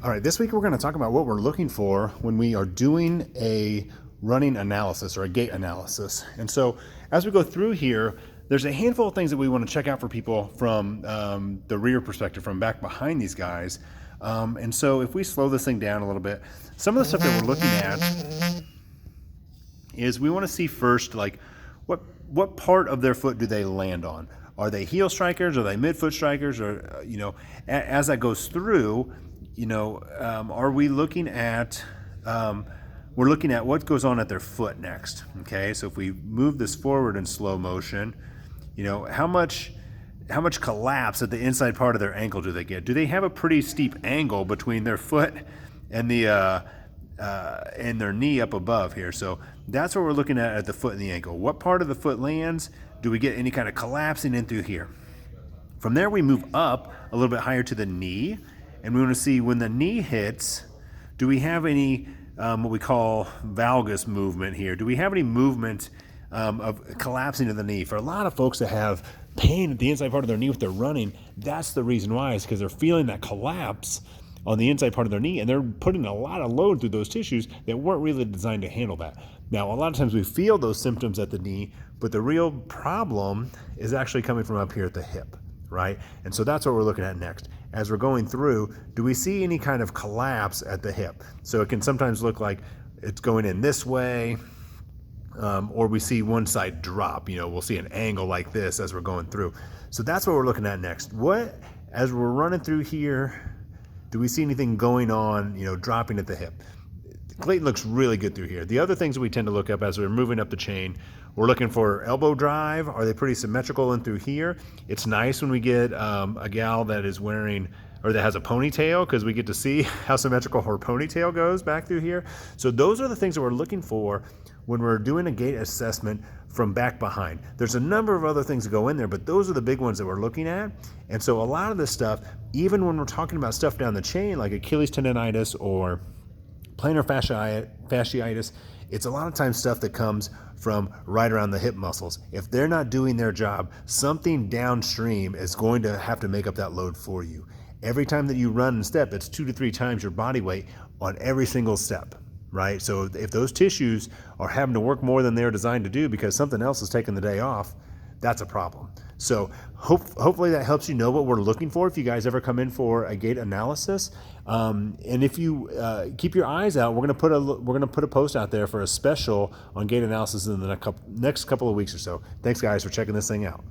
All right, this week we're going to talk about what we're looking for when we are doing a running analysis or a gait analysis. And so as we go through here, there's a handful of things that we want to check out for people from the rear perspective, from back behind these guys. And so if we slow this thing down a little bit, some of the stuff that we're looking at is we want to see first, like, what part of their foot do they land on? Are they heel strikers? Are they midfoot strikers? Or, as that goes through, are we looking at, we're looking at what goes on at their foot next. Okay, so if we move this forward in slow motion, how much collapse at the inside part of their ankle do they get? Do they have a pretty steep angle between their foot and and their knee up above here? So that's what we're looking at the foot and the ankle. What part of the foot lands? Do we get any kind of collapsing in through here? From there, we move up a little bit higher to the knee, and we want to see when the knee hits, do we have any what we call valgus movement here? Do we have any movement of collapsing of the knee? For a lot of folks that have pain at the inside part of their knee if they're running, that's the reason why, is because they're feeling that collapse on the inside part of their knee, and they're putting a lot of load through those tissues that weren't really designed to handle that. Now, a lot of times we feel those symptoms at the knee, but the real problem is actually coming from up here at the hip, right? And so that's what we're looking at next. As we're going through, do we see any kind of collapse at the hip? So it can sometimes look like it's going in this way, or we see one side drop. We'll see an angle like this as we're going through. So that's what we're looking at next. As we're running through here, do we see anything going on, dropping at the hip? Clayton looks really good through here. The other things that we tend to look up as we're moving up the chain, we're looking for elbow drive. Are they pretty symmetrical in through here? It's nice when we get a gal that is wearing, or that has a ponytail, because we get to see how symmetrical her ponytail goes back through here. So those are the things that we're looking for when we're doing a gait assessment from back behind. There's a number of other things that go in there, but those are the big ones that we're looking at. And so a lot of this stuff, even when we're talking about stuff down the chain, like Achilles tendonitis or plantar fasciitis, it's a lot of times stuff that comes from right around the hip muscles. If they're not doing their job, something downstream is going to have to make up that load for you. Every time that you run and step, it's 2 to 3 times your body weight on every single step, right? So if those tissues are having to work more than they're designed to do because something else is taking the day off, that's a problem. So hopefully that helps you know what we're looking for if you guys ever come in for a gait analysis. And if you keep your eyes out, we're gonna put a post out there for a special on gait analysis in the next couple of weeks or so. Thanks, guys, for checking this thing out.